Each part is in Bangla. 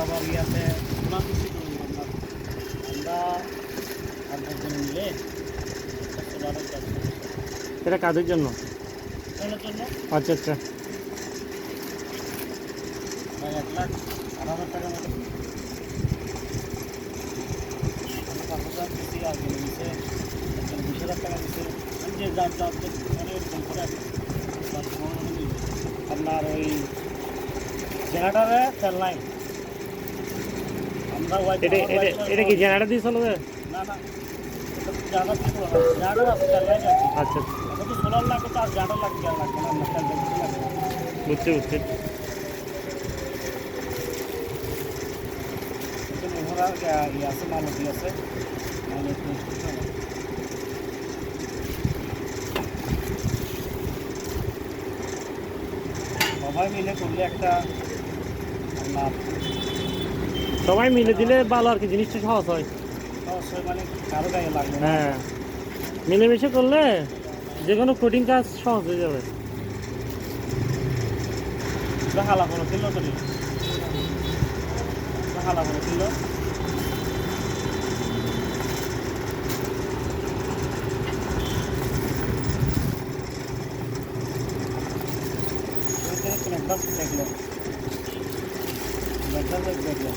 আবার ইয়াতে ওনার কিছু করুন আমরা আমরা একজন মিলে সোলারের কাজ করছি। এটা কাজের জন্য? এটার জন্য আচ্ছা আচ্ছা। প্রায় 1,08,000 টাকার মতো। আমি 5,000 দিচ্ছি, আর জন্য দিচ্ছে একজন 20,000 টাকা দিচ্ছে। আমি যে যার যার মানে এরকম করে আর কি। আপনার ওই জেনারেটারে তেল নাই। আমরা এটা কি জেনারেটর দিয়ে চলবে? না না, জানার কিছু হবে না। জানার আছে, তেল নাই আর কি। আচ্ছা এখন তো সোলার লাগবে, তো আর জানার লাগবে, তেল লাগবে না, আপনার তেল বেশি লাগবে। বুঝছি বুঝছি। কিন্তু মোহরা ইয়ে আছে, মালতি আছে, মালতি সবাই মিলে করলে একটা আপনার সবাই মিলে দিলে ভালো আর কি, জিনিসটা সহজ হয়। অবশ্যই মানে কারো গায়ে লাগবে না। হ্যাঁ, মিলেমিশে করলে যে কোনো কোডিং কাজ সহজ হয়ে যাবে। হালা বলো কিলো করি, হালা বলো কিলো। একদম দেখলো দেখলো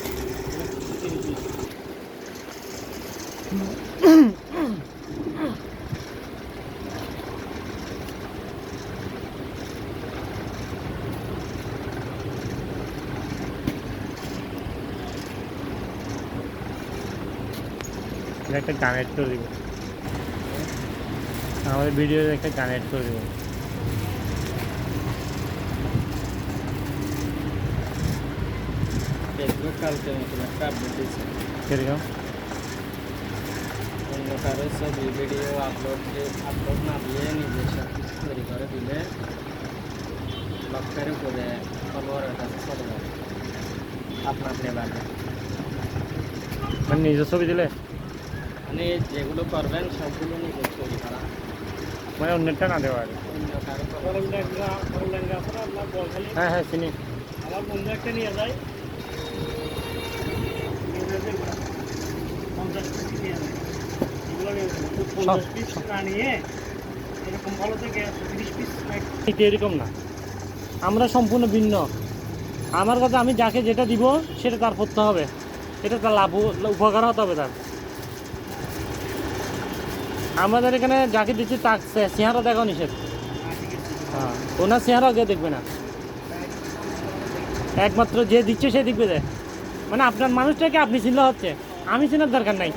একটা গান অ্যাড করে দিব, আমাদের ভিডিওতে একটা গান অ্যাড করে দিব। ফেসবুক কালকে নতুন একটা আপডেট দিয়েছে। কিরকম? অন্য কারো ছবি ভিডিও আপলোড না দিয়ে নিজে সব কিছু তৈরি করে দিলে লক্ষ্যের উপরে ফলোয়ারের কাছে চলে যাবে আপনার লেবারে। মানে নিজের ছবি দিলে মানে যেগুলো করবেন সবগুলো নিজে তৈরি করা, মানে অন্যটা না দেওয়া আর কি। অন্য কারো আপনার বলখালি। হ্যাঁ হ্যাঁ চিনি। আমার বন্ধু একটা নিয়ে যায়, 50 পিস নিয়ে যায়। এগুলো নিয়ে যাবে 50 পিস না নিয়ে এরকম ভালো থেকে 30 পিস। ঠিক এরকম না, আমরা সম্পূর্ণ ভিন্ন। আমার কথা, আমি যাকে যেটা দিব সেটা তার করতে হবে, এটা তার লাভ উপকার হতে হবে তার। আমাদের এখানে যাকে দিচ্ছি তার চেহারা দেখাও নিষেধ। হ্যাঁ, ওনার চেহারা কেউ দেখবে না, একমাত্র যে দিচ্ছে সে দেখবে। যে মানে আপনার মানুষটাকে আপনি চিনলে হচ্ছে, আমি চেনার দরকার নাই।